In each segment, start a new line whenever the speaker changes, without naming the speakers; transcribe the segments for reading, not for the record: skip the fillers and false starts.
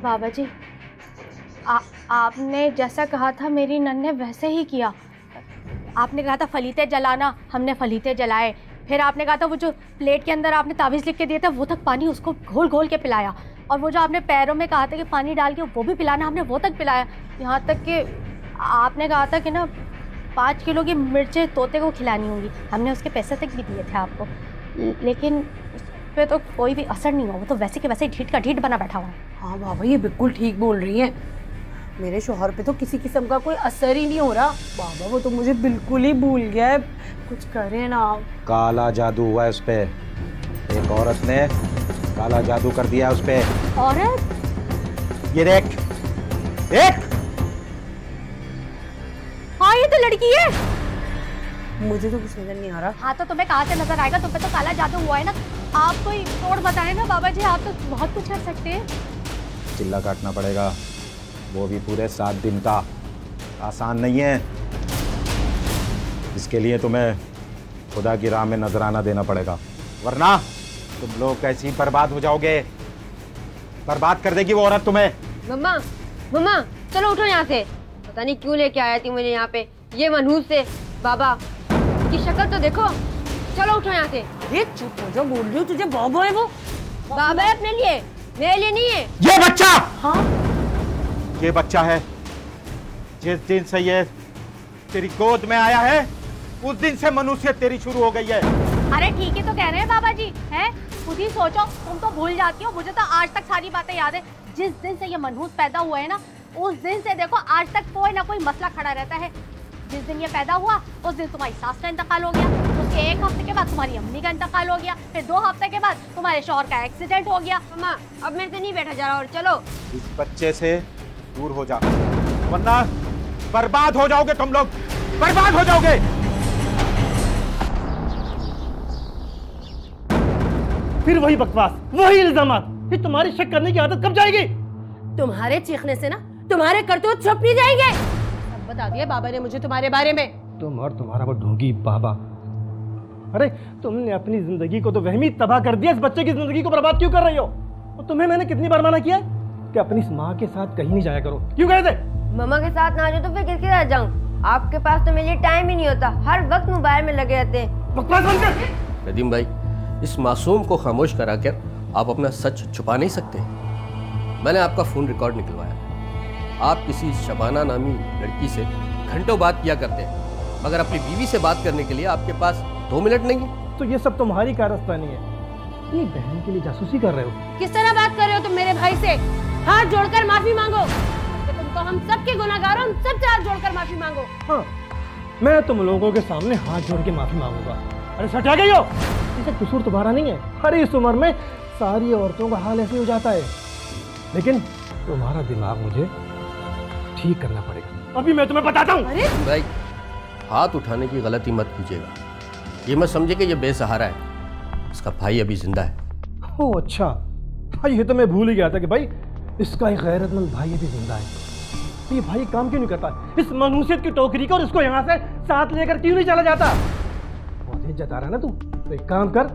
बाबा जी, आपने जैसा कहा था मेरी नन ने वैसे ही किया। आपने कहा था फलीते जलाना, हमने फलीते जलाए। फिर आपने कहा था वो जो प्लेट के अंदर आपने तावीज़ लिख के दिया था वो तक पानी उसको घोल घोल के पिलाया। और वो जो आपने पैरों में कहा था कि पानी डाल के वो भी पिलाना, हमने वो तक पिलाया। यहाँ तक कि आपने कहा था कि ना 5 किलो की मिर्चें तोते को खिलानी होंगी, हमने उसके पैसे तक भी दिए थे आपको। लेकिन उस पर तो कोई भी असर नहीं हुआ, वो तो वैसे के वैसे ढीठ का ढीठ बना बैठा हुआ है।
हाँ बाबा, ये बिल्कुल ठीक बोल रही हैं। मेरे शौहर पे तो किसी किस्म का कोई असर ही नहीं हो रहा। बाबा वो तो मुझे बिल्कुल ही भूल गया है। कुछ करें ना।
काला जादू हुआ है उस पे। एक औरत ने काला जादू कर दिया उस पे।
औरत?
ये देख, देख।
हाँ ये तो लड़की है।
मुझे तो कुछ नजर नहीं आ रहा।
हाँ तो तुम्हें कहाँ से नजर आएगा? तुम पे तो काला जादू हुआ है ना। आप कोई तोड़ बताएं ना बाबा जी, आप तो बहुत कुछ कर सकते हैं।
चिल्ला काटना पड़ेगा, वो भी पूरे 7 दिन का। आसान नहीं है। इसके लिए तुम्हें खुदा की राह में नजराना देना पड़ेगा, वरना तुम लोग कैसे ही बर्बाद हो जाओगे। बर्बाद कर देगी वो औरत तुम्हें।
मम्मा, मम्मा चलो उठो यहाँ से। पता नहीं क्यों लेके आया थी मुझे यहाँ पे, ये मनहूस से। बाबा की शक्ल तो देखो। चलो उठो यहाँ से।
ये चुप हो जा, बोल रही हूँ तुझे। बाबा है वो।
बाबा है अपने लिए, मेरे लिए नहीं है।
ये बच्चा,
हाँ
ये बच्चा है। जिस दिन से ये तेरी गोद में आया है उस दिन से मनुष्य तेरी शुरू हो गई है।
अरे ठीक है तो कह रहे हैं बाबा जी, हैं? खुद ही सोचो, तुम तो भूल जाती हो, मुझे तो आज तक सारी बातें याद है। जिस दिन से ये मनहूस पैदा हुआ है ना, उस दिन से देखो आज तक कोई ना कोई मसला खड़ा रहता है। जिस दिन ये पैदा हुआ उस दिन तुम्हारी सास का इंतकाल हो गया, उसके 1 हफ्ते के बाद तुम्हारी अम्मी का इंतकाल हो गया, फिर 2 हफ्ते के बाद तुम्हारे शौहर का एक्सीडेंट हो गया।
मम्मा अब मेरे से नहीं बैठा जा रहा, और चलो।
इस बच्चे से दूर हो जा, वरना बर्बाद हो जाओगे तुम लोग, बर्बाद हो जाओगे।
फिर वही बकवास, वही इल्जामात। फिर तुम्हारी शक करने की आदत कब जाएगी?
तुम्हारे चीखने से ना तुम्हारे करतूत छुप नहीं जाएंगे। सब बता दिया बाबा ने मुझे तुम्हारे बारे में।
तुम और तुम्हारा वो ढोंगी बाबा। अरे तुमने अपनी जिंदगी को तो वहमी तबाह कर दिया, इस बच्चे की जिंदगी को बर्बाद क्यों कर रही हो? और तुम्हें मैंने कितनी बार मना किया कि अपनी इस माँ के साथ कहीं नहीं जाया करो। क्यों गए थे?
मम्मा के साथ ना जाओ तो फिर किसके साथ जाऊं? आपके पास तो मेरे लिए टाइम ही नहीं होता, हर वक्त मोबाइल में लगे रहते हैं।
बकवास बंद कर।
नदीम भाई, इस मासूम को खामोश कराकर आप अपना सच छुपा नहीं सकते। मैंने आपका फोन रिकॉर्ड निकलवाया। आप किसी शबाना नामी लड़की से घंटों बात किया करते हैं, मगर अपनी बीवी से बात करने के लिए आपके पास 2 मिनट नहीं है।
तो ये सब तुम्हारी कारस्तानी है। अपनी बहन के लिए जासूसी कर रहे हो।
किस तरह बात कर रहे हो तुम मेरे भाई से? हाथ जोड़कर माफी मांगो। कि तुम तो हम सबके गुनाहगार हो, हम सबसे हाथ जोड़कर माफी मांगो।
हाँ, मैं तुम लोगों के सामने हाथ जोड़ के माफी मांगूंगा। अरे सटा गई हो, इसे कसूर तुम्हारा नहीं है। हर इस उम्र में सारी औरतों का हाल ऐसे हो जाता है, लेकिन तुम्हारा दिमाग मुझे ठीक करना पड़ेगा। अभी मैं तुम्हें बताता हूँ।
अरे
भाई, हाथ उठाने की गलती मत कीजिएगा। ये मत समझे कि ये बेसहारा है, इसका भाई अभी जिंदा है।
ओह अच्छा, भाई ये तो मैं भूल ही गया था कि भाई इसका एक गैरतमंद भाई अभी जिंदा है। ये भाई काम क्यों नहीं करता इस मनुष्यत की टोकरी को, और इसको यहाँ से साथ लेकर क्यों नहीं चला जाता? बहुत इज्जत आ रहा है ना तू, तो एक काम कर,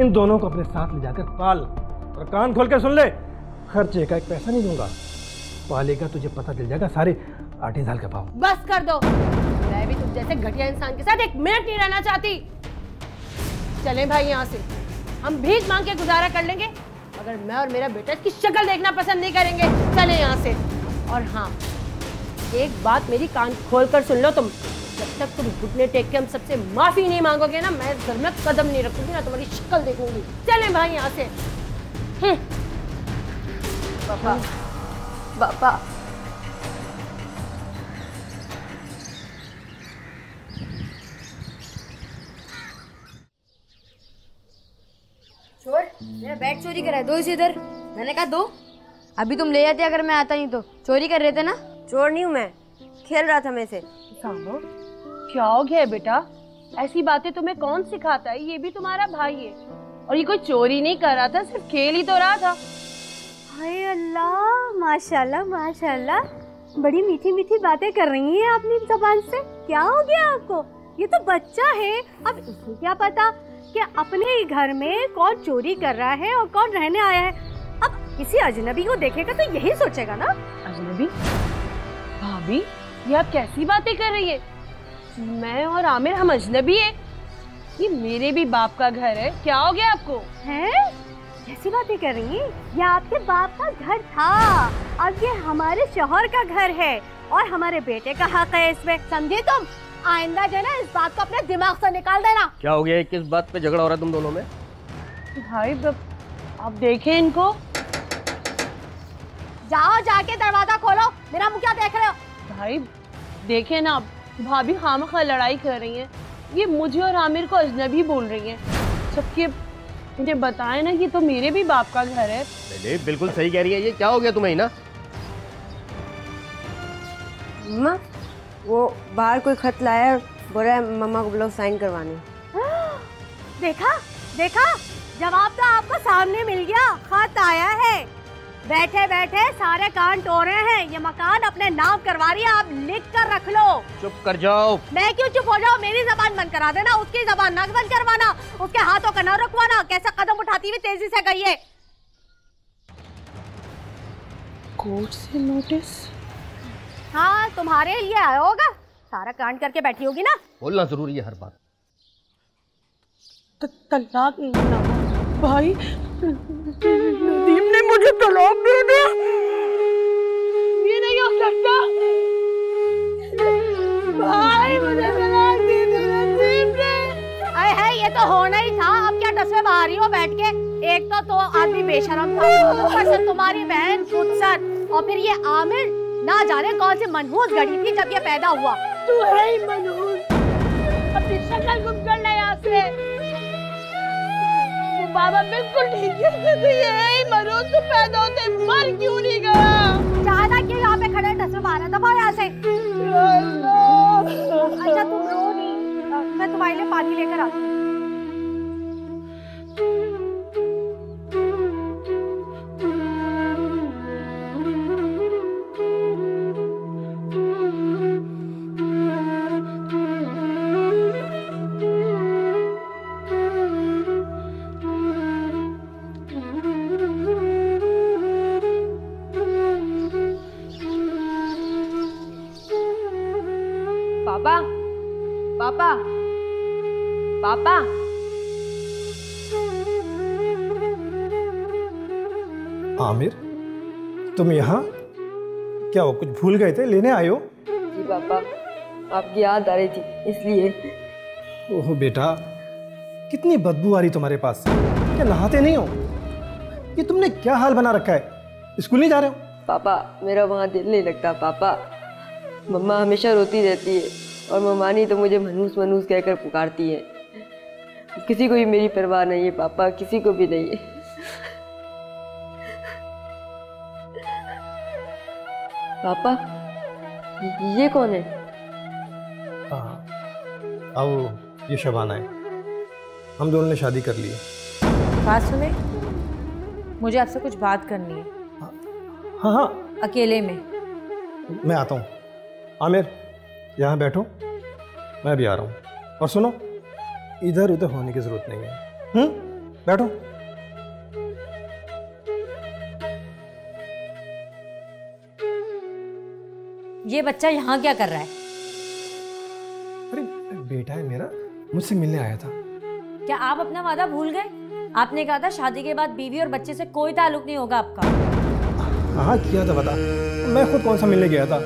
इन दोनों को अपने साथ ले जाकर पाल। और कान खोल कर सुन ले, खर्चे का एक पैसा नहीं दूंगा। पालेगा तुझे पता चल जाएगा सारे 8 साल का भाव।
बस कर दो, मैं भी तुम जैसे घटिया इंसान के साथ 1 मिनट नहीं रहना चाहती। चलें भाई यहाँ से, हम भीख मांग के गुजारा कर लेंगे, मगर मैं और मेरा बेटा इसकी शक्ल देखना पसंद नहीं करेंगे। चलें यहाँ से। और हाँ, एक बात मेरी कान खोल कर सुन लो तुम, जब तक तुम घुटने टेक के हम सबसे माफी नहीं मांगोगे ना, मैं घर में कदम नहीं रखूंगी, ना तुम्हारी शक्ल देखूंगी। चलें भाई यहाँ से। पापा, पापा।
चोर, मेरा बैग चोरी करा है, दो इसे इधर। मैंने कहा दो। अभी तुम ले आते अगर मैं आता नहीं तो। चोरी कर रहे थे ना?
चोर नहीं हूँ मैं, खेल रहा था मैं से।
सामा, क्या हो गया है बेटा? ऐसी बातें तुम्हें कौन सिखाता है? ये भी तुम्हारा भाई है, और ये कोई चोरी नहीं कर रहा था, सिर्फ खेल ही तो रहा था।
हाय अल्लाह, माशाल्लाह माशाल्लाह, बड़ी मीठी मीठी बातें कर रही हैं अपनी ज़बान से। क्या हो गया आपको? ये तो बच्चा है, अब इसे क्या पता कि अपने ही घर में कौन चोरी कर रहा है और कौन रहने आया है। अब किसी अजनबी को देखेगा तो यही सोचेगा ना।
अजनबी? भाभी, ये आप कैसी बातें कर रही है? मैं और आमिर हम अजनबी है? ये मेरे भी बाप का घर है, क्या हो गया आपको?
हैं? कैसी बातें कर रही हैं? ये आपके बाप का घर था, अब ये हमारे शौहर का घर है और हमारे बेटे का हक है इसमें, समझे तुम? आइंदा जो है ना इस बात को अपने दिमाग से निकाल देना।
क्या हो गया? किस बात पे झगड़ा हो रहा है तुम दोनों में?
भाई आप देखें इनको।
जाओ जाके दरवाजा खोलो, मेरा मुंह क्या देख रहे हो?
भाई देखें ना, भाभी खामखा लड़ाई कर रही हैं। ये मुझे और आमिर को अजनबी बोल रही हैं, जबकि मुझे बताए ना कि तो मेरे भी बाप का घर है।
नहीं, बिल्कुल सही कह रही है। ये क्या हो गया तुम्हें ना?
मम्मा, वो बाहर कोई खत लाया है, बोल रहा है मम्मा को बुलाओ साइन करवाने।
देखा देखा, जवाब तो आपको सामने मिल गया, खत आया है। बैठे बैठे सारे कान टोरे हैं, ये मकान अपने नाम करवा रही है, आप लिख कर रख लो।
चुप कर जाओ।
मैं क्यों चुप हो जाऊँ? मेरी जबान बंद करा देना, उसकी जबान ना बंद करवाना, उसके हाथों का न रखवाना। कैसा कदम उठाती हुई तेजी से गई है।
कोर्ट से नोटिस?
हाँ, तुम्हारे लिए आया होगा, सारा कांड करके बैठी होगी ना।
बोलना जरूरी है हर बात।
तलाक ना भाई, नदीम ने मुझे तलाक दे दिया। ये नहीं हो सकता भाई, मुझे तलाक दे दिया नदीम ने।
अरे है, ये तो होना ही था। अब क्या टसवे बाहर ही हो बैठ के? एक तो आदमी बेशरम था, ऊपर से तुम्हारी बहन खुदसर, और फिर ये आमिर ना जाने कौन सी मनहूस घड़ी थी जब ये पैदा हुआ।
तू है ही मनहूस, अपनी शक्ल गुम कर ले यहाँ से। बाबा बिल्कुल ठीक है, ये है ही मनहूस, तू पैदा होते मर क्यों नहीं गया?
ज्यादा क्यों यहाँ पे खड़े टसवे बाहर? दफा यहाँ से। अच्छा तुम रो नहीं, मैं तुम्हारे लिए पानी लेकर आती हूँ।
पापा, पापा, पापा।
आमिर, तुम यहाँ? क्या वो कुछ भूल गए थे, लेने आए हो?
जी पापा, आपकी याद आ रही थी इसलिए।
ओह बेटा, कितनी बदबू आ रही तुम्हारे पास से। क्या नहाते नहीं हो? ये तुमने क्या हाल बना रखा है? स्कूल नहीं जा रहे हो?
पापा, मेरा वहाँ दिल नहीं लगता पापा। मम्मा हमेशा रोती रहती है और ममानी तो मुझे मनहूस मनहूस कहकर पुकारती है। किसी को भी मेरी परवाह नहीं है पापा, किसी को भी नहीं है। पापा, ये कौन है?
हाँ, अब ये शबाना है। हम दोनों ने शादी कर ली है।
बात सुने, मुझे आपसे कुछ बात करनी है।
हाँ हाँ,
अकेले में।
मैं आता हूँ। आमिर, यहाँ बैठो, मैं भी आ रहा हूँ। और सुनो, इधर उधर होने की जरूरत नहीं है। बैठो।
ये बच्चा यहाँ क्या कर रहा है?
अरे बेटा है मेरा, मुझसे मिलने आया था।
क्या आप अपना वादा भूल गए? आपने कहा था शादी के बाद बीवी और बच्चे से कोई ताल्लुक नहीं होगा आपका।
हाँ किया था वादा, मैं खुद कौन सा मिलने गया था।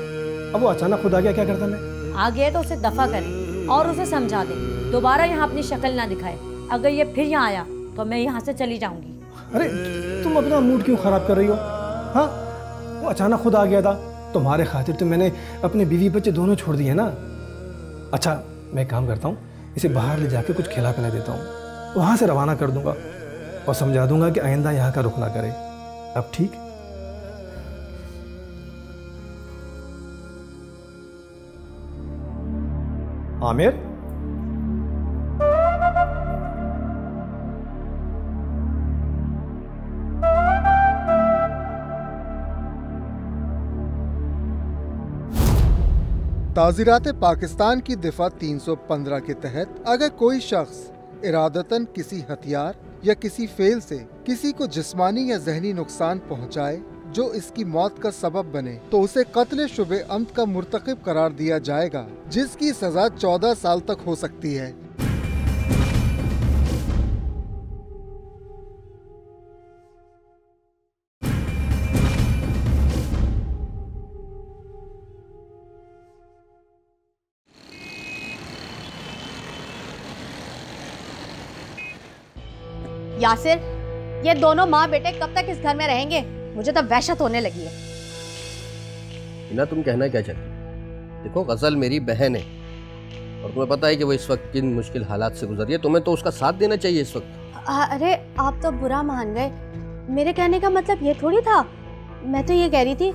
अब वो अचानक खुद आ गया, क्या करता मैं?
आ गया तो उसे दफा करें और उसे समझा दें, दोबारा यहाँ अपनी शक्ल ना दिखाए। अगर ये फिर यहाँ आया तो मैं यहाँ से चली जाऊंगी।
अरे तुम अपना मूड क्यों खराब कर रही हो? हाँ, वो अचानक खुद आ गया था, तुम्हारे खातिर तो मैंने अपने बीवी बच्चे दोनों छोड़ दिए ना। अच्छा, मैं काम करता हूँ, इसे बाहर ले जाके कुछ खिला पिला देता हूँ, वहाँ से रवाना कर दूंगा और समझा दूंगा कि आइंदा यहाँ का रुख ना करे। अब ठीक? आमिर,
ताज़ीरात पाकिस्तान की दिफा 315 के तहत अगर कोई शख्स इरादतन किसी हथियार या किसी फेल से किसी को जिस्मानी या जहनी नुकसान पहुंचाए जो इसकी मौत का सबब बने तो उसे कत्ल शुबे अम्द का मुर्तकिब करार दिया जाएगा, जिसकी सजा 14 साल तक हो सकती है।
यासिर, ये दोनों माँ बेटे कब तक इस घर में रहेंगे? मुझे तो वहशत होने लगी है।
हिना, तुम कहना क्या चाहती हो? देखो, गजल मेरी बहन है और तुम्हें पता है कि वो इस वक्त किन मुश्किल हालात से गुजर रही है। तुम्हें तो उसका साथ देना चाहिए इस वक्त।
अरे आप तो बुरा मान गए। मेरे कहने का मतलब ये थोड़ी था। मैं तो ये कह रही थी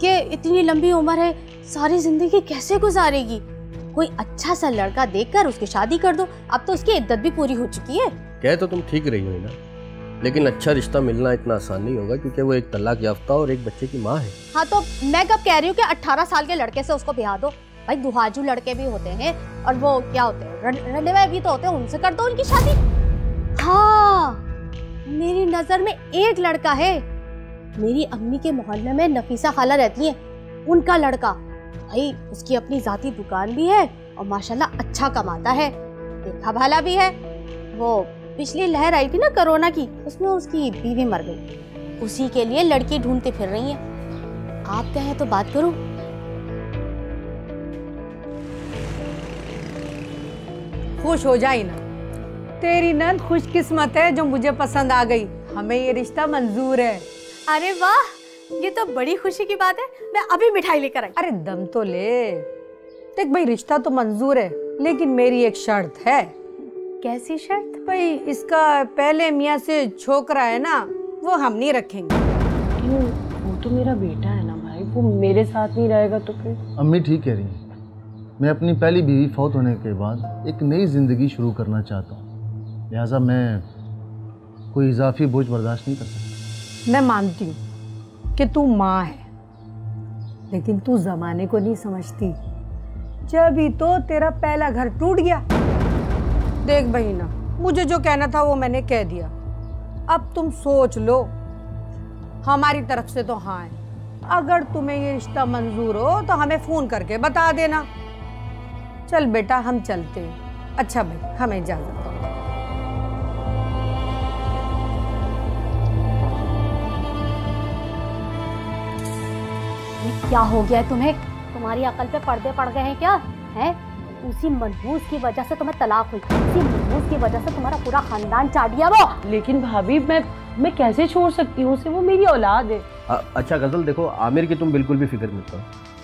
कि इतनी लंबी उम्र है, सारी जिंदगी कैसे गुजारेगी? कोई अच्छा सा लड़का देखकर उसकी शादी कर दो। अब तो उसकी इद्दत भी पूरी हो चुकी है।
कह तो तुम ठीक रही हो ना, लेकिन अच्छा रिश्ता मिलना इतना आसान नहीं होगा, क्योंकि वो एक तलाक याफ्ता और एक बच्चे की माँ है।
हाँ, तो मैं कब कह रही हूँ कि 18 साल के लड़के से उसको ब्याह दो। भाई दुहाजू लड़के भी होते हैं और वो क्या होते हैं, रंडवे भी तो होते हैं, उनसे कर दो उनकी शादी। हाँ, मेरी नजर में एक लड़का है। मेरी अम्मी के मोहल्ले में नफीसा खाला रहती है, उनका लड़का। भाई उसकी अपनी जाती दुकान भी है और माशाल्लाह अच्छा कमाता है, देखा भाला भी है। वो पिछली लहर आई थी ना कोरोना की, उसमें उसकी बीवी मर गई। उसी के लिए लड़की ढूंढती फिर रही है। आप कहें तो बात करूं?
खुश हो जाए ना, तेरी नंद खुशकिस्मत है जो मुझे पसंद आ गई। हमें ये रिश्ता मंजूर है।
अरे वाह, ये तो बड़ी खुशी की बात है। मैं अभी मिठाई लेकर आई।
अरे दम तो ले। देख भाई, रिश्ता तो मंजूर है, लेकिन मेरी एक शर्त है।
कैसी शर्त?
भाई इसका पहले मियाँ से छोकरा है ना, वो हम नहीं रखेंगे।
क्यों? वो तो मेरा बेटा है ना भाई, वो मेरे साथ नहीं रहेगा तो फिर?
अम्मी ठीक कह रही हैं। मैं अपनी पहली बीवी फौत होने के बाद एक नई ज़िंदगी शुरू करना चाहता हूँ, लिहाजा मैं कोई इजाफी बोझ बर्दाश्त नहीं कर सकता।
मैं मानती हूँ कि तू माँ है, लेकिन तू ज़माने को नहीं समझती। जब ही तो तेरा पहला घर टूट गया। देख बहिना, मुझे जो कहना था वो मैंने कह दिया। अब तुम सोच लो। हमारी तरफ से तो हाँ है। अगर तुम्हें ये रिश्ता मंजूर हो तो हमें फ़ोन करके बता देना। चल बेटा, हम चलते हैं। अच्छा भाई, हमें इजाज़त दो।
क्या हो गया है तुम्हें? तुम्हारी अकल पे पर्दे पड़ गए हैं क्या? हैं? उसी मनहूस की वजह से तुम्हें तलाक हुई, उसी मनहूस की वजह से तुम्हारा पूरा खानदान चाट दिया वो।
लेकिन भाभी, मैं कैसे छोड़ सकती हूँ उसे? वो मेरी औलाद है।
अच्छा गजल, देखो आमिर की तुम बिल्कुल भी फिक्र मत करो,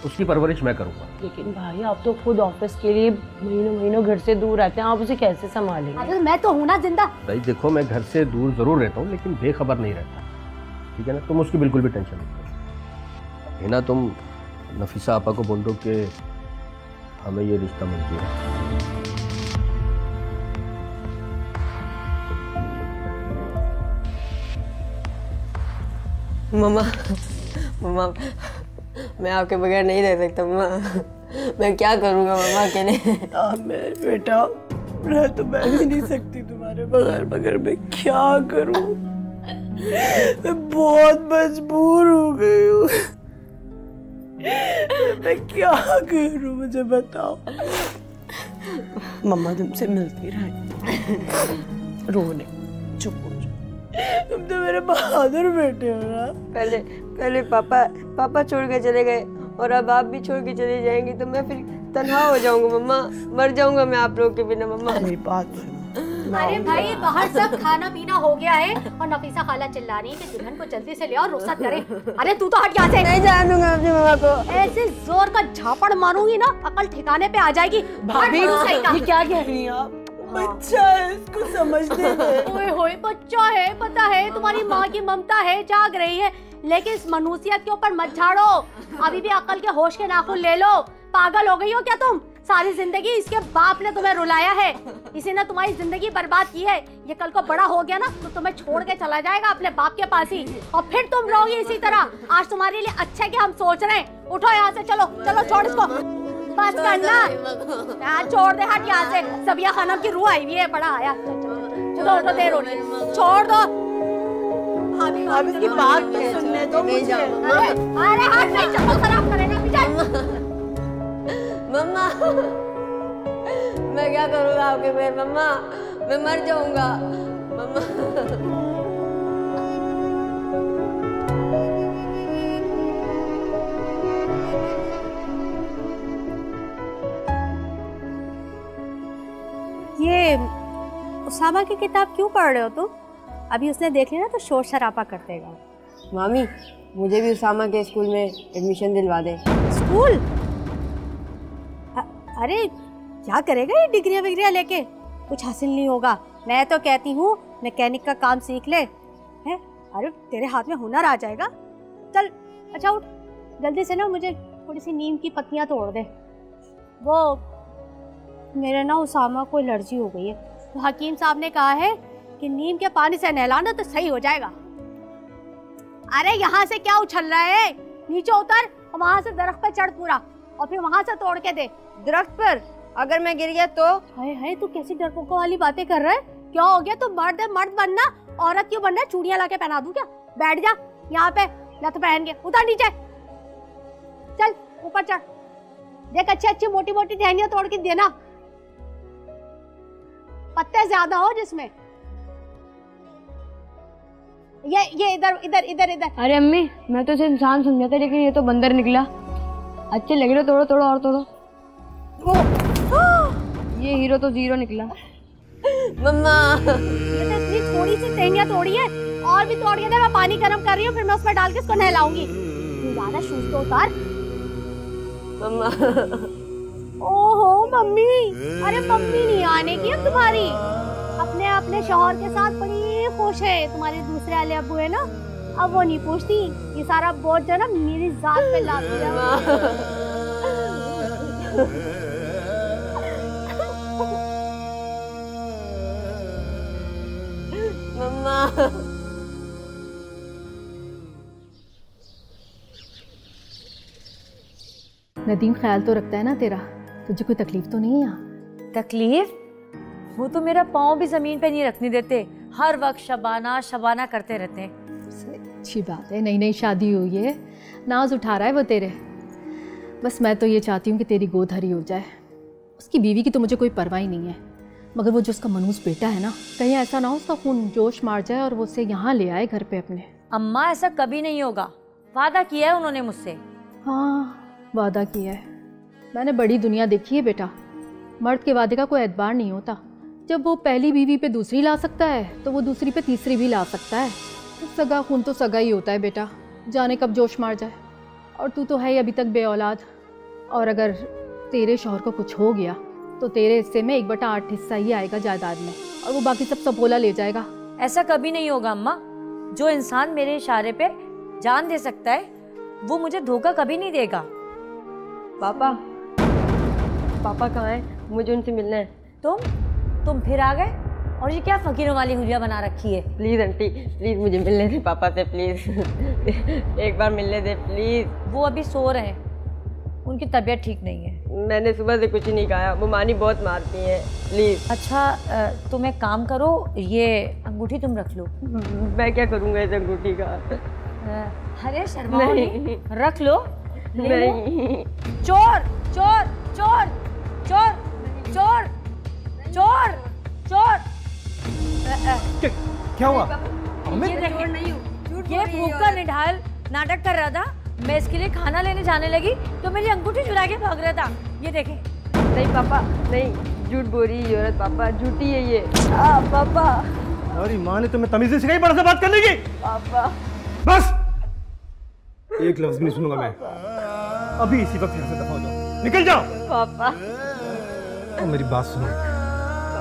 उसकी परवरिश मैं करूँगा।
लेकिन भाई, आप तो खुद ऑफिस के लिए महीनों महीनों घर से दूर रहते हैं, आप उसे कैसे संभालेंगे?
अरे मैं तो हूँ ना जिंदा।
भाई देखो, मैं घर से दूर जरूर रहता हूँ, लेकिन बेखबर नहीं रहता, ठीक है ना? तुम उसकी बिल्कुल भी टेंशन मत करो। है ना, तुम नफीसा आपा को बोल दो कि हमें ये रिश्ता मंजूर है।
मम्मा, मम्मा, मैं आपके बगैर नहीं रह सकता मम्मा। मैं क्या करूँगा मम्मा के लिए?
मैं बेटा रह तो मैं भी नहीं सकती तुम्हारे बगैर, मगर मैं क्या करूँ? मैं बहुत मजबूर हो गई हूँ। मैं क्या करूँ, मुझे बताओ। मम्मा तुमसे मिलती रहे, रोने, चुप हो जाओ। तुम तो मेरे बहादुर बेटे हो ना।
पहले पापा छोड़ के चले गए और अब आप भी छोड़ के चले जाएंगे तो मैं फिर तन्हा हो जाऊंगा मम्मा, मर जाऊंगा मैं आप लोग के बिना मम्मा।
मेरी बात सुनो।
अरे भाई, बाहर सब खाना पीना हो गया है और नफीसा खाला चिल्ला रही है कि दुल्हन को जल्दी से ले और रुखसत करे। अरे तू तो हट यहाँ से।
नहीं जाने दूंगा अपनी मम्मा को।
ऐसे जोर का झापड़ मारूंगी ना, अकल ठिकाने पे आ जाएगी।
भाभी, ये क्या कह रही हैं आप? बच्चा है, इसको समझते हैं।
ओए होए, बच्चा है, पता है तुम्हारी माँ की ममता है, जाग रही है, लेकिन इस मनुष्यत के ऊपर मत झाड़ो। अभी भी अकल के होश के नाखून ले लो। पागल हो गई हो क्या तुम? सारी जिंदगी इसके बाप ने तुम्हें रुलाया है, इसी ने तुम्हारी जिंदगी बर्बाद की है। ये कल को बड़ा हो गया ना तो तुम्हें छोड़ के चला जाएगा अपने बाप के पास ही, और फिर तुम रहोगी इसी तरह। आज तुम्हारे लिए अच्छा है कि हम सोच रहे हैं। उठो यहाँ से, चलो चलो, छोड़ इसको, बस करना, छोड़ दे, हट यहाँ से। सबिया खानम की रूह आई हुई है, बड़ा आया। चलो उठो, देर हो रही है, छोड़ दो।
अब इसकी बात तो सुनने दो मुझे।
अरे हाथ नहीं, चप्पल खराब करेगा पीछे।
मम्मा मैं क्या करूँगा आपके पैर? मम्मा मैं मर जाऊंगा। मम्मा
ये उसामा की किताब क्यों पढ़ रहे हो तुम? अभी उसने देख ली ना तो शोर शराबा कर देगा।
मामी मुझे भी उसामा के स्कूल में एडमिशन दिलवा दे।
स्कूल? अरे क्या करेगा ये डिग्रियां विग्रियां लेके? कुछ हासिल नहीं होगा। मैं तो कहती हूँ मैकेनिक का काम सीख ले। है? अरे तेरे हाथ में हुनर आ जाएगा। चल अच्छा उठ, जल्दी से ना मुझे थोड़ी सी नीम की पत्तियाँ तोड़ दे। वो मेरे ना उसामा को एलर्जी हो गई है, तो हकीम साहब ने कहा है कि नीम के पानी से नहलाना तो सही हो जाएगा। अरे यहाँ से क्या उछल रहा है? नीचे उतर और वहाँ से दरख्त पर चढ़ पूरा, और फिर वहाँ से तोड़ के दे।
दरख्त पर? अगर मैं गिर गया तो?
हाय हाय, तू कैसी डरपोकों वाली बातें कर रहा है? क्या हो गया? तू मर्द है, मर्द बनना। औरत क्यों बनना है? चूड़ियाँ ला के पहना दूं क्या? बैठ जा यहाँ पे, लत पहन के। उतर नीचे, चल ऊपर चढ़। देख अच्छी अच्छी मोटी मोटी टहनियाँ तोड़ के देना, पत्ते ज्यादा हो जिसमें। ये इधर इधर इधर इधर।
अरे अम्मी मैं तो इसे इंसान समझा था, लेकिन ये तो बंदर निकला। अच्छे लग रहे, तोड़ो तोड़ो और तोड़ो। ये हीरो तो जीरो निकला। मम्मा
ये तो इतनी थोड़ी सी टहनियाँ तोड़ी है, और भी तोड़ के दे। मैं पानी गर्म कर रही हूँ, फिर मैं उसमें डाल के इसको नहलाऊंगी। तू ज्यादा शूज तो उतार।
मम्मा
ओहो मम्मी, अरे मम्मी नहीं आने की अब तुम्हारी। अपने अपने शौहर के साथ बड़ी खुश है। तुम्हारे दूसरे वाले अब्बू है ना, अब वो नहीं पूछती। ये सारा बोझ जो ना मेरी जात पे लाती है।
मम्मा
नदीम ख्याल तो रखता है ना तेरा? तुझे कोई तकलीफ तो नहीं है यहाँ?
तकलीफ? वो तो मेरा पाँव भी जमीन पे नहीं रखने देते, हर वक्त शबाना शबाना करते रहते हैं।
अच्छी बात है, नई नई शादी हुई है, नाज उठा रहा है वो तेरे। बस मैं तो ये चाहती हूँ कि तेरी गोद हरी हो जाए। उसकी बीवी की तो मुझे कोई परवाह ही नहीं है, मगर वो जो उसका मनूस बेटा है ना, कहीं ऐसा ना हो उसका खून जोश मार जाए और वो उसे यहाँ ले आए घर पे अपने।
अम्मा ऐसा कभी नहीं होगा, वादा किया है उन्होंने मुझसे।
हाँ वादा किया है। मैंने बड़ी दुनिया देखी है बेटा, मर्द के वादे का कोई एतबार नहीं होता। जब वो पहली बीवी पे दूसरी ला सकता है तो वो दूसरी पे तीसरी भी ला सकता है। सगा खून तो सगा ही होता है बेटा, जाने कब जोश मार जाए। और तू तो है ही अभी तक बेऔलाद, और अगर तेरे शौहर को कुछ हो गया तो तेरे हिस्से में 1/8 हिस्सा ही आएगा जायदाद में, और वो बाकी सब सपोला ले जाएगा।
ऐसा कभी नहीं होगा अम्मा। जो इंसान मेरे इशारे पे जान दे सकता है वो मुझे धोखा कभी नहीं देगा।
पापा कहाँ है? मुझे उनसे मिलना है।
तुम फिर आ गए? और ये क्या फकीरों वाली हुलिया बना रखी है?
प्लीज आंटी, प्लीज मुझे मिलने दे पापा से, प्लीज एक बार मिलने दे प्लीज।
वो अभी सो रहे हैं, उनकी तबीयत ठीक नहीं है।
मैंने सुबह से कुछ नहीं खाया, वो मानी बहुत मारती है, प्लीज।
अच्छा तुम एक काम करो, ये अंगूठी तुम रख लो।
मैं क्या करूँगा इस अंगूठी का?
अरे शर्माओ नहीं, रख लो।
नहीं।
चोर चोर चोर चोर चोर चोर चोर।
क्या हुआ?
ये देखिए, ये भूखा निढाल नाटक कर रहा था। मैं इसके लिए खाना लेने जाने लगी तो मेरी अंगूठी चुरा के भाग रहा था। ये देखें।
नहीं पापा नहीं, झूठ बोल रही है औरत। पापा झूठी है ये। पापा।
अरे माँ ने तुम्हें तमीज नहीं सिखाई बड़ा से बात करने की?
पापा
बस एक लफ्ज भी नहीं सुनूंगा मैं। अभी इसी वक्त यहाँ से दफा हो जाओ, निकल जाओ।
पापा
तो मेरी बात सुनो,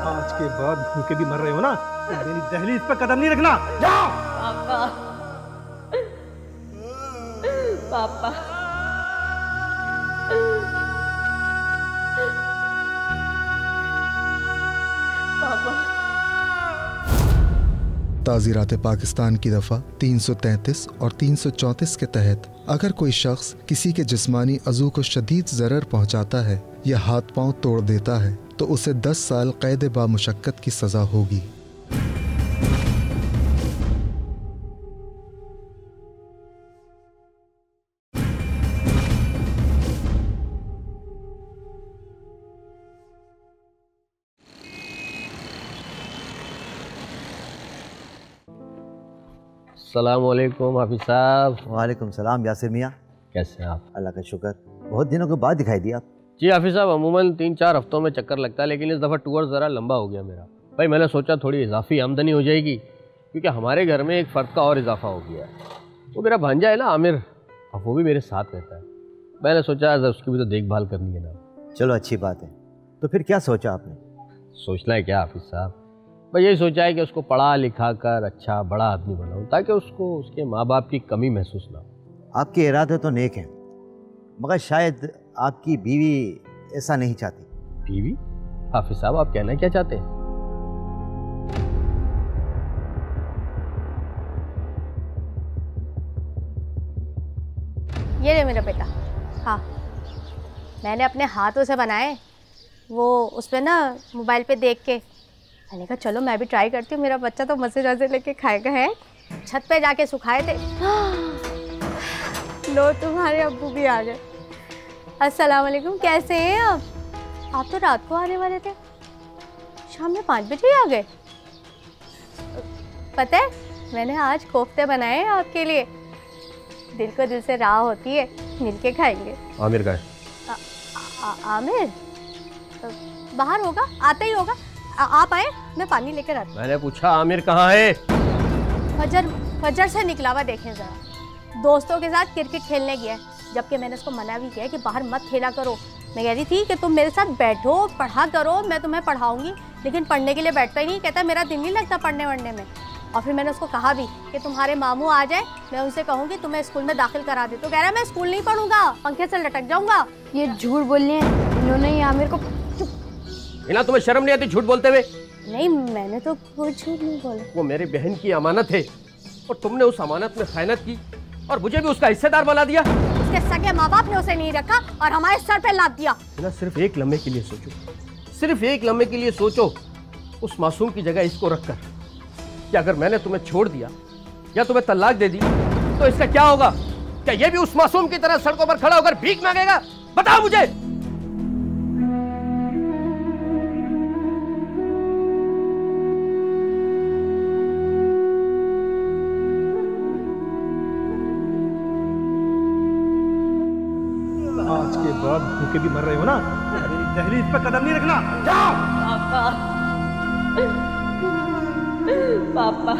आज के बाद भूखे भी मर रहे हो ना, तो मेरी दहलीज पर कदम नहीं रखना। जाओ।
पापा पापा पापा।
ताज़ीरात पाकिस्तान की दफ़ा 333 और 334 के तहत अगर कोई शख्स किसी के जिस्मानी अज़ू को शदीद ज़रर पहुंचाता है या हाथ पांव तोड़ देता है तो उसे 10 साल कैद बामुशक्कत की सज़ा होगी।
अस्सलाम वालेकुम हाफिज साहब।
वालेकुम सलाम यासिर मियाँ,
कैसे हैं आप?
अल्लाह का शुक्र, बहुत दिनों के बाद दिखाई दिया आप।
जी हाफिज साहब, अमूमन 3-4 हफ्तों में चक्कर लगता है, लेकिन इस दफ़ा टूर ज़रा लंबा हो गया मेरा। भाई मैंने सोचा थोड़ी इजाफी आमदनी हो जाएगी, क्योंकि हमारे घर में एक फ़र्द का और इजाफा हो गया है। वो मेरा भांजा है ना आमिर, अब वो भी मेरे साथ रहता है। मैंने सोचा उसकी भी तो देखभाल करनी है ना।
चलो अच्छी बात है। तो फिर क्या सोचा आपने?
सोचना है क्या हाफिज साहब, भाई यही सोचा है कि उसको पढ़ा लिखा कर अच्छा बड़ा आदमी बनाऊँ, ताकि उसको उसके माँ बाप की कमी महसूस ना हो।
आपके इरादे तो नेक हैं, मगर शायद आपकी बीवी ऐसा नहीं चाहती।
बीवी? हाफिज साहब आप कहना क्या चाहते हैं?
ये ले मेरा बेटा। हाँ, मैंने अपने हाथों से बनाए, वो उस पर ना मोबाइल पे देख के मैंने कहा चलो मैं भी ट्राई करती हूँ, मेरा बच्चा तो मज़े लेके खाएगा। है छत पे जाके सुखाए थे। लो तुम्हारे अब्बू भी आ गए। अस्सलाम वालेकुम, कैसे हैं आप तो रात को आने वाले थे, शाम में 5 बजे ही आ गए। पता है मैंने आज कोफ्ते बनाए हैं आपके लिए, दिल को दिल से राह होती है, मिल के खाएंगे।
आमिर का है?
आमिर बाहर होगा, आता ही होगा। आप आए, मैं पानी लेकर आती।
मैंने पूछा आमिर कहाँ है?
फजर से निकला हुआ, देखें जरा, दोस्तों के साथ क्रिकेट खेलने गया है, जबकि मैंने उसको मना भी किया कि बाहर मत खेला करो। मैं कह रही थी कि तुम मेरे साथ बैठो पढ़ा करो, मैं तुम्हें पढ़ाऊंगी, लेकिन पढ़ने के लिए बैठता ही नहीं, कहता मेरा दिन नहीं लगता पढ़ने वढ़ने में। और फिर मैंने उसको कहा भी कि तुम्हारे मामू आ जाए, मैं उनसे कहूँगी तुम्हें स्कूल में दाखिल करा दे, तो कह रहा है मैं स्कूल नहीं पढ़ूंगा, पंखे से लटक जाऊंगा।
ये झूठ बोलने इन्होंने ही आमिर को।
इना तुम्हें शर्म नहीं आती झूठ बोलते हुए?
नहीं मैंने तो कोई झूठ नहीं बोला।
वो मेरी बहन की अमानत है और तुमने उस अमानत में खयानत की और मुझे भी उसका हिस्सेदार बना दिया।
उसके सगे माँ बाप ने उसे नहीं रखा और हमारे सर पे लाद दिया।
ना सिर्फ एक लम्हे के लिए सोचो, सिर्फ एक लम्हे के लिए सोचो, उस मासूम की जगह इसको रखकर कि अगर मैंने तुम्हें छोड़ दिया या तुम्हें तलाक दे दी तो इसका क्या होगा? क्या ये भी उस मासूम की तरह सड़कों पर खड़ा होकर भीख मांगेगा? बताओ मुझे।
आज के बाद भूखे भी मर रहे हो ना, मेरी दहलीज पर कदम नहीं रखना। जाओ।
पापा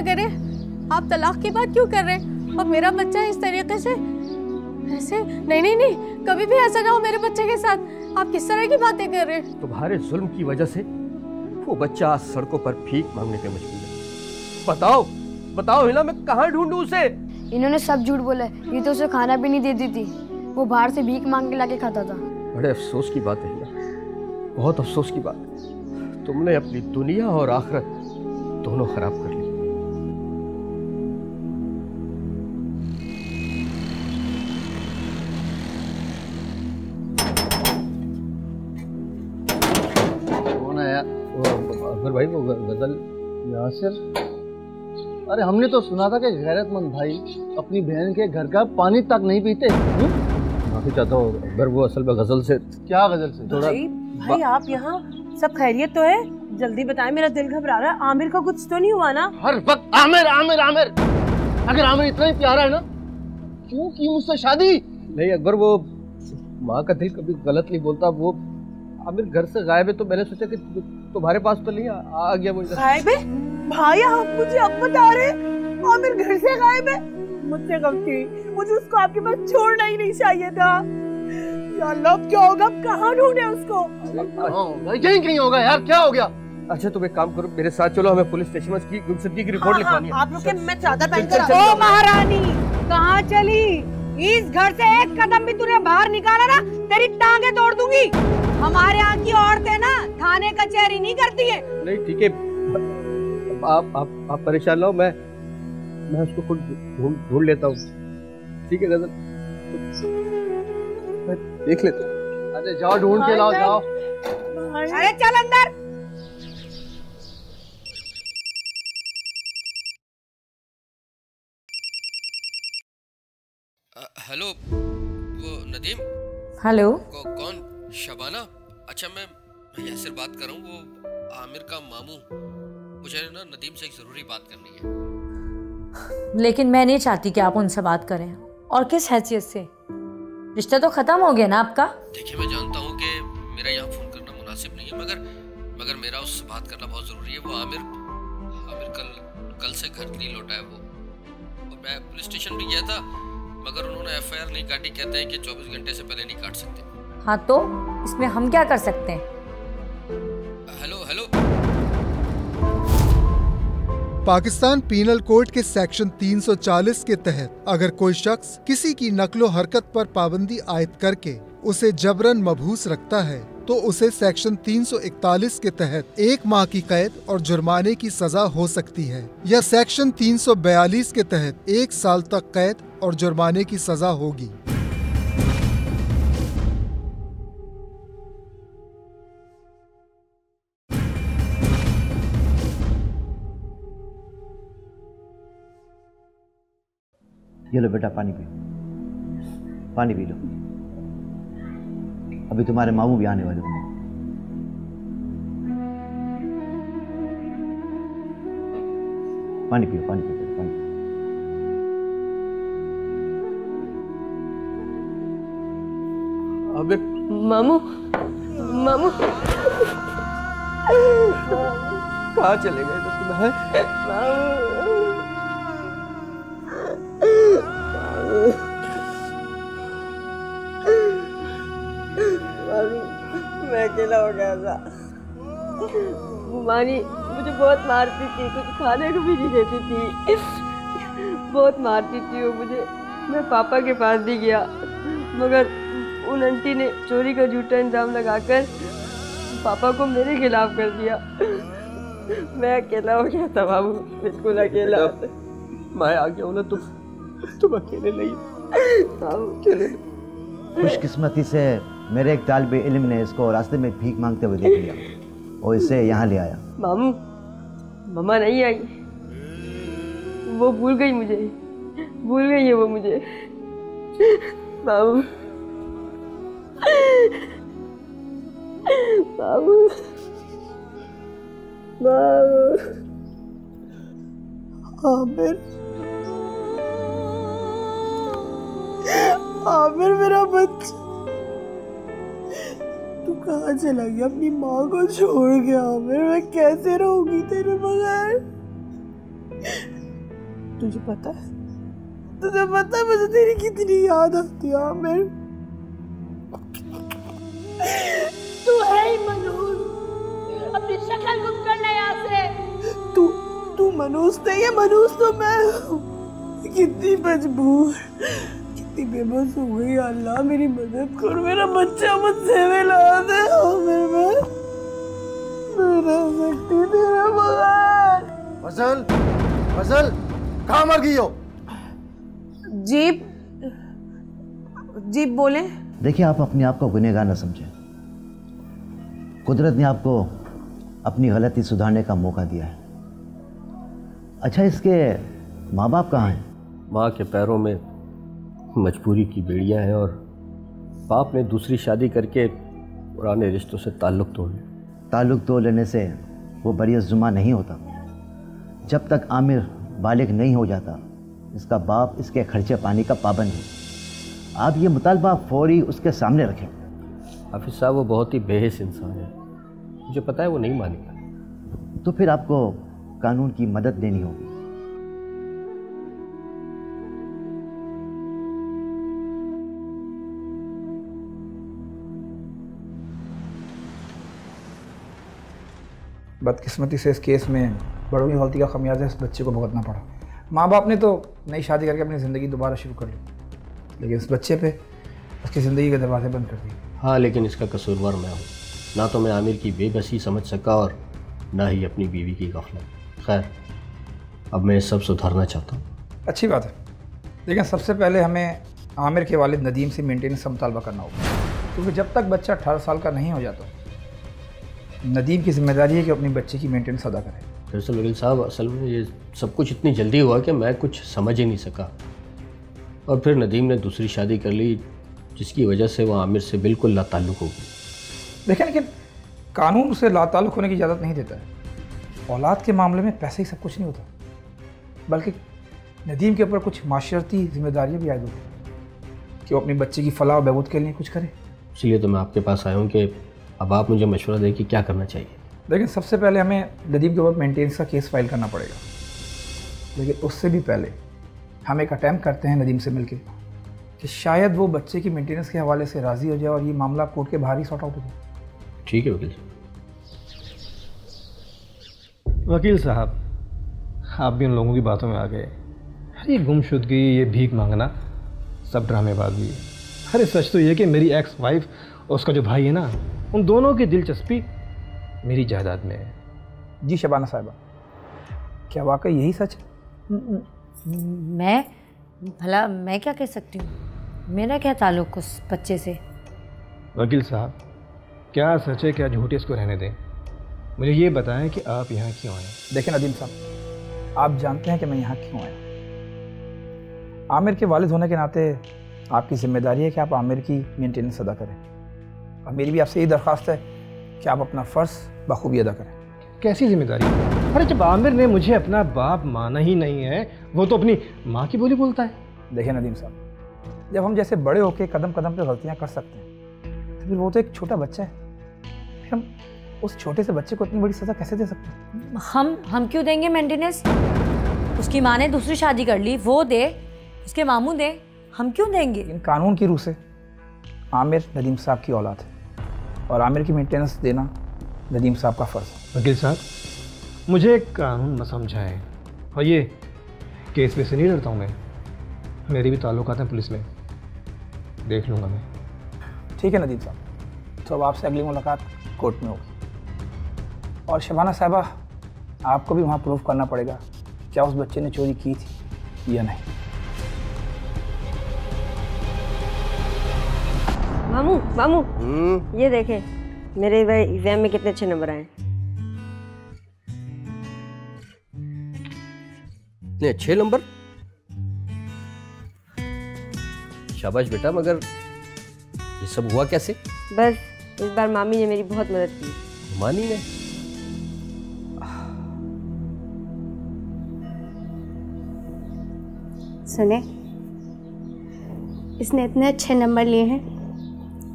करे, आप तलाक की बात क्यों कर रहे हैं? अब मेरा बच्चा इस तरीके से ऐसे नहीं, कभी भी ऐसा ना हो मेरे बच्चे के साथ। आप किस तरह की बातें कर रहे हैं?
तुम्हारे जुल्म की वजह से वो बच्चा आज सड़कों पर भीख मांगने पे मजबूर है। बताओ हिना, मैं कहाँ ढूंढूं उसे?
इन्होंने सब झूठ बोला है, ये तो उसे खाना भी नहीं देती थी, वो बाहर से भीख मांग के लाके खाता था।
बड़े अफसोस की बात है हिना, बहुत अफसोस की बात है। तुमने अपनी दुनिया और आखिरत दोनों खराब कर ली।
अकबर भाई वो गजल यासिर, अरे हमने तो सुना था कि गैरतमंद भाई अपनी बहन के घर का पानी तक नहीं पीते।
माफी चाहता हूँ अकबर, वो असल में गजल से।
क्या गजल से?
थोड़ा
भाई आप यहाँ सब खैरियत तो है? जल्दी बताएं, मेरा दिल घबरा रहा है। आमिर का कुछ तो नहीं हुआ ना?
हर वक्त आमिर आमिर आमिर। अगर आमिर इतना ही प्यारा है ना, क्यों की मुझसे शादी?
नहीं अकबर, वो माँ का दिल कभी गलत नहीं बोलता। वो आमिर घर से गायब है, तो मैंने सोचा कि तुम्हारे पास तो नहीं आ गया वो।
गायब है? भाई आप मुझे अब बता रहे आमिर घर से गायब है? मुझसे गलती, मुझे उसको आपके पास छोड़ना ही नहीं चाहिए था। या अल्लाह, अब क्या होगा? अब कहाँ ढूंढे उसको?
यहीं कहीं होगा यार, क्या हो गया?
अच्छा तुम एक काम करो, मेरे साथ चलो, हमें पुलिस स्टेशन में गुमशुदगी की रिपोर्ट लिखवानी है।
आप लोग के मैं चादर पहनकर। ओ महारानी कहाँ चली?
इस घर से एक कदम भी तूने बाहर निकाला ना, तेरी टांगे तोड़ दूंगी। हमारे यहाँ की औरतें ना थाने कचहरी नहीं करती है।
नहीं ठीक है, आप परेशान ना हो, मैं उसको खुद ढूंढ लेता हूँ। ठीक है गजल, मैं देख लेता हूँ। अरे जाओ ढूंढ के लाओ, जाओ।
अरे चल अंदर।
हेलो, वो नदीम।
हेलो।
कौन? शबाना? अच्छा, मैं यासिर बात कर रहा हूँ, वो आमिर का मामू। मुझे ना नदीम से एक ज़रूरी बात करनी है।
लेकिन मैं नहीं चाहती कि आप उनसे बात करें, और किस हैसियत से? रिश्ता तो ख़त्म हो गया ना आपका।
देखिए, मैं जानता हूँ कि मेरा यहाँ फ़ोन करना मुनासिब नहीं है, मगर मेरा उससे बात करना बहुत ज़रूरी है। वो आमिर कल से घर नहीं लौटा है वो, और मैं पुलिस स्टेशन भी गया था, मगर उन्होंने FIR नहीं काटी। कहते हैं कि 24 घंटे से पहले नहीं काट सकते।
हाँ, तो इसमें हम क्या कर सकते हैं?
हेलो।
पाकिस्तान पीनल कोड के सेक्शन 340 के तहत अगर कोई शख्स किसी की नकलो हरकत पर पाबंदी आयद करके उसे जबरन मबहूस रखता है तो उसे सेक्शन 341 के तहत 1 माह की कैद और जुर्माने की सजा हो सकती है, या सेक्शन 342 के तहत 1 साल तक कैद और जुर्माने की सजा होगी।
ये लो बेटा, पानी पियो, पानी पी लो। अभी तुम्हारे मामू भी आने वाले होंगे। पानी पियो, पानी पियो, पानी पियो।
अबे
मामू
कहाँ चले गए थे तुम?
मैं अकेला हो गया था। मानी मुझे बहुत मारती थी, कुछ खाने को भी नहीं देती थी, बहुत मारती थी वो मुझे। मैं पापा के पास भी गया, मगर उन आंटी ने चोरी का झूठा इल्जाम लगाकर पापा को मेरे खिलाफ कर दिया। मैं अकेला हो गया था बाबू, बिल्कुल अकेला।
मैं आ गया हूँ ना, तुम अकेले नहीं।
खुशकिस्मती से मेरे एक तालिब इल्म ने इसको रास्ते में भीख मांगते हुए देख लिया और इसे यहाँ ले आया।
मामू, मम्मा नहीं आई, वो भूल गई मुझे, भूल गई है वो मुझे। बाबू, बाबू, बाबू।
आमिर मेरा बच्चा, तू कहाँ चला गया? अपनी माँ को छोड़ के आमिर, मैं कैसे रहूंगी तेरे बगैर? तुझे पता है मुझे तेरी कितनी याद आती है आमिर।
तू है ही मनहूस, अपनी शक्ल गुम कर ले यहाँ से।
तू मनहूस नहीं है, मनहूस तो मैं हूँ। कितनी मजबूर, कितनी बेबस हो गई। अल्लाह मेरी मदद कर, मेरा बच्चा मुझसे मिला दे। आमिर मैं रह सकती तेरे बगैर।
फजल कहाँ मर गई हो?
जीप बोले।
देखिए, आप अपने आप को गुनहगार न समझें। कुदरत ने आपको अपनी गलती सुधारने का मौका दिया है। अच्छा, इसके माँ बाप कहाँ हैं?
माँ के पैरों में मजबूरी की बेड़ियां हैं और बाप ने दूसरी शादी करके पुराने रिश्तों से ताल्लुक़ तोड़ लिया।
ताल्लुक़ तोड़ लेने से वो बरी जुमा नहीं होता। जब तक आमिर बालिग नहीं हो जाता, इसका बाप इसके खर्चे पानी का पाबंद है। आप ये मुतालबा फौरी उसके सामने रखें।
हाफिज़ साहब, वो बहुत ही बेहिस इंसान है, मुझे पता है वो नहीं मानेगा।
तो फिर आपको कानून की मदद लेनी होगी।
बदकिस्मती से इस केस में बड़ों की गलती का खमियाजा इस बच्चे को भुगतना पड़ा। माँ बाप ने तो नई शादी करके अपनी ज़िंदगी दोबारा शुरू कर ली, लेकिन इस बच्चे पे उसकी ज़िंदगी के दरवाजे बंद कर दिए।
हाँ, लेकिन इसका कसूरवार मैं हूँ। ना तो मैं आमिर की बेबसी समझ सका और ना ही अपनी बीवी की गफलत। खैर, अब मैं सब सुधारना चाहता हूँ।
अच्छी बात है, लेकिन सबसे पहले हमें आमिर के वालिद नदीम से मेंटेनेंस का मुतालबा करना होगा, क्योंकि जब तक बच्चा 18 साल का नहीं हो जाता, नदीम की जिम्मेदारी है कि अपने बच्चे की मेंटेनेंस अदा करे।
दरअसल वकील साहब, असल में ये सब कुछ इतनी जल्दी हुआ कि मैं कुछ समझ ही नहीं सका, और फिर नदीम ने दूसरी शादी कर ली, जिसकी वजह से वो आमिर से बिल्कुल लाताल्लुक हो गई।
देखें, लेकिन कानून उसे लाताल्लुक होने की इजाज़त नहीं देता है। औलाद के मामले में पैसे ही सब कुछ नहीं होता, बल्कि नदीम के ऊपर कुछ माशरती जिम्मेदारियाँ भी आयद होती हैं कि वो अपने बच्चे की फलाह और बहबूद के लिए कुछ करे।
इसलिए तो मैं आपके पास आया हूँ कि अब आप मुझे मशवरा दें कि क्या करना चाहिए।
लेकिन सबसे पहले हमें नदीम के ऊपर मेंटेनेंस का केस फाइल करना पड़ेगा, लेकिन उससे भी पहले हम एक अटैम्प्ट करते हैं नदीम से मिलके कि शायद वो बच्चे की मेंटेनेंस के हवाले से राज़ी हो जाए और ये मामला कोर्ट के बाहर ही सॉर्ट आउट हो जाए।
ठीक है वकील साहब।
वकील साहब, आप भी उन लोगों की बातों में आ गए। अरे गुमशुदगी, ये भीख मांगना सब ड्रामेबाजी है। अरे सच तो ये कि मेरी एक्स वाइफ और उसका जो भाई है ना, उन दोनों की दिलचस्पी मेरी जायदाद में है।
जी शबाना साहिबा, क्या वाकई यही सच है?
मैं क्या कह सकती हूँ? मेरा क्या ताल्लुक उस बच्चे से?
वकील साहब, क्या सच है क्या झूठ है, इसको रहने दें। मुझे ये बताएं कि आप यहाँ क्यों आए।
देखें नदीम साहब, आप जानते हैं कि मैं यहाँ क्यों आया। आमिर के वालिद होने के नाते आपकी जिम्मेदारी है कि आप आमिर की मेंटेनेंस अदा करें, और मेरी भी आपसे यही दरख्वास्त है कि आप अपना फ़र्ज़ बखूबी अदा करें।
कैसी जिम्मेदारी? अरे जब आमिर ने मुझे अपना बाप माना ही नहीं है, वो तो अपनी माँ की बोली बोलता है।
देखिए नदीम साहब, जब हम जैसे बड़े होकर कदम कदम पे गलतियाँ कर सकते हैं, तो फिर वो तो एक छोटा बच्चा है, फिर हम उस छोटे से बच्चे को इतनी बड़ी सज़ा कैसे दे सकते हैं?
हम क्यों देंगे मेंटेनेंस? उसकी माँ ने दूसरी शादी कर ली, वो दे, उसके मामू दे, हम क्यों देंगे?
इन कानून की रूह से आमिर नदीम साहब की औलाद है, और आमिर की मेंटेनेंस देना नदीम साहब का फ़र्ज़ है।
वकील साहब, मुझे कानून न समझाएं, और ये केस में से नहीं डरता हूँ मैं। मेरी भी ताल्लुकात हैं पुलिस में, देख लूँगा मैं।
ठीक है नदीम साहब, तो अब आपसे अगली मुलाकात कोर्ट में होगी। और शबाना साहिबा, आपको भी वहाँ प्रूफ करना पड़ेगा क्या उस बच्चे ने चोरी की थी या नहीं।
मामू ये देखें, मेरे एग्जाम में कितने अच्छे नंबर आए।
इतने अच्छे नंबर? शाबाश बेटा, मगर ये सब हुआ कैसे?
बस इस बार मामी ने मेरी बहुत मदद की।
मानी ने?
सुने, इसने इतने अच्छे नंबर लिए हैं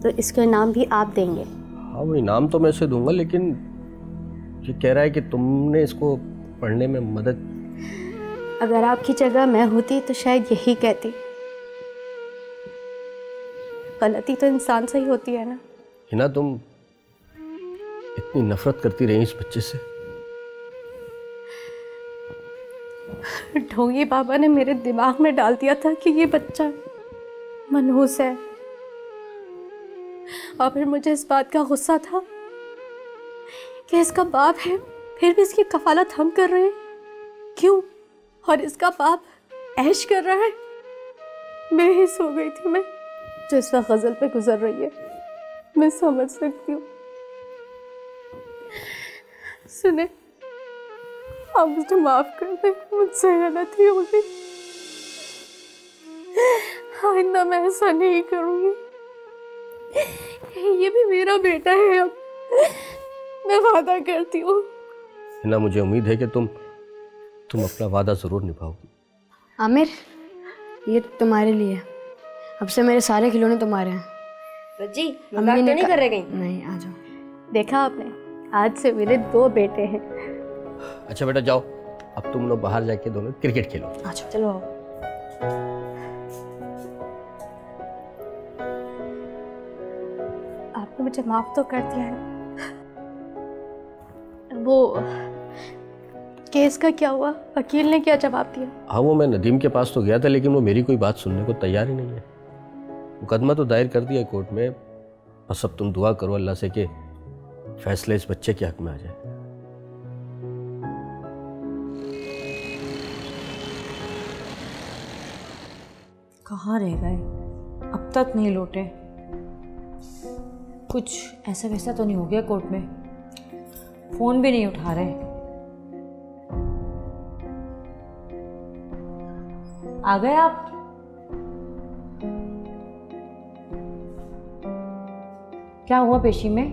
तो इसको इनाम भी आप देंगे।
हाँ, वो इनाम तो मैं इसे दूंगा, लेकिन ये कह रहा है कि तुमने इसको पढ़ने में मदद।
अगर आपकी जगह मैं होती तो शायद यही कहती। गलती तो इंसान से ही होती है ना।
हिना, तुम इतनी नफरत करती रही इस बच्चे से।
ढोंगी बाबा ने मेरे दिमाग में डाल दिया था कि ये बच्चा मनहूस है, और फिर मुझे इस बात का गुस्सा था कि इसका बाप है, फिर भी इसकी कफालत हम कर रहे हैं। क्यों? और इसका बाप ऐश कर रहा है। बेहिस हो गई थी मैं। जो इस वक्त गजल पे गुजर रही है मैं समझ सकती हूँ। सुने, आप मुझे माफ कर दें, मुझसे गलती हो गई। आइंदा मैं ऐसा नहीं करूँगी। ये भी मेरा बेटा है, अब मैं वादा करती हूँ।
हिना, मुझे उम्मीद है कि तुम अपना वादा जरूर निभाओगी।
आमिर, ये तुम्हारे लिए, अब से मेरे सारे खिलौने तुम्हारे हैं।
जी, मजाक तो नहीं कर रहे कहीं?
नहीं, आ जाओ।
देखा आपने, आज से मेरे 2 बेटे हैं।
अच्छा बेटा, जाओ, अब तुम लोग बाहर जाके दोनों क्रिकेट खेलो।
अच्छा चलो आओ।
आपने मुझे माफ तो कर दिया है। वो केस का क्या हुआ? वकील ने क्या जवाब दिया?
हाँ, वो मैं नदीम के पास तो गया था, लेकिन वो मेरी कोई बात सुनने को तैयार ही नहीं है। मुकदमा तो दायर कर दिया है कोर्ट में, बस अब तुम दुआ करो अल्लाह से कि फैसले इस बच्चे के हक में आ जाए।
कहाँ रह गए, अब तक नहीं लौटे? कुछ ऐसा वैसा तो नहीं हो गया कोर्ट में? फोन भी नहीं उठा रहे। आ गए आप? क्या हुआ पेशी में?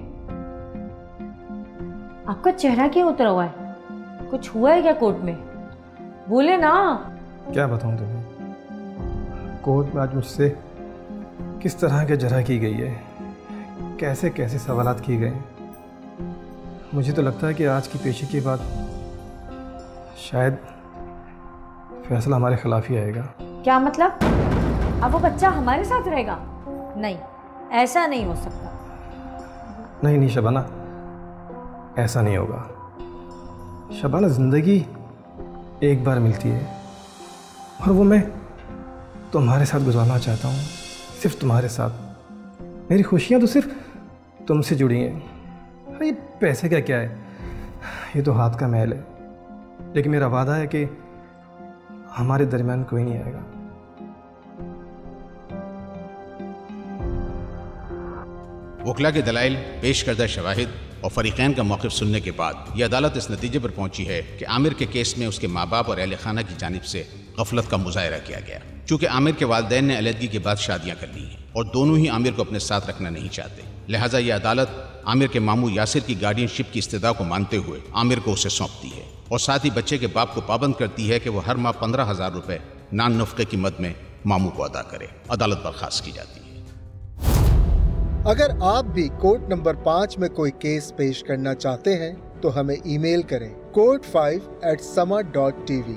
आपका चेहरा क्यों उतरा हुआ है? कुछ हुआ है क्या कोर्ट में? बोले ना।
क्या बताऊं तुम्हें, कोर्ट में आज मुझसे किस तरह की जरा की गई है, कैसे कैसे सवालात किए गए। मुझे तो लगता है कि आज की पेशी के बाद शायद फैसला हमारे खिलाफ ही आएगा।
क्या मतलब? अब वो बच्चा हमारे साथ रहेगा? नहीं, ऐसा नहीं हो सकता।
नहीं शबाना, ऐसा नहीं होगा। शबाना, ज़िंदगी एक बार मिलती है और वो मैं तुम्हारे साथ गुजारना चाहता हूँ, सिर्फ तुम्हारे साथ। मेरी खुशियाँ तो सिर्फ तुमसे जुड़ी हैं। अरे ये पैसे का क्या है, ये तो हाथ का मैल है, लेकिन मेरा वादा है कि हमारे दरमियान कोई नहीं आएगा।
वकला के दलाइल, पेश करदा शवाहिद और फरीकैन का मौक़िफ़ सुनने के बाद यह अदालत इस नतीजे पर पहुंची है कि आमिर के केस में उसके माँ बाप और अहल खाना की जानिब से गफलत का मुजाहरा किया गया। चूँकि आमिर के वालिदैन ने अलहदगी के बाद शादियाँ कर ली हैं और दोनों ही आमिर को अपने साथ रखना नहीं चाहते, लिहाजा यह अदालत आमिर के मामू यासिर की गार्डियनशिप की इस्तिदा को मानते हुए आमिर को उसे सौंपती है और साथ ही बच्चे के बाप को पाबंद करती है कि वह हर माह 15,000 रुपये नान नफ़क़े की मद में मामू को अदा करे। अदालत बर्खास्त की जाती है।
अगर आप भी कोर्ट नंबर 5 में कोई केस पेश करना चाहते हैं तो हमें ईमेल करें court5@sama.tv।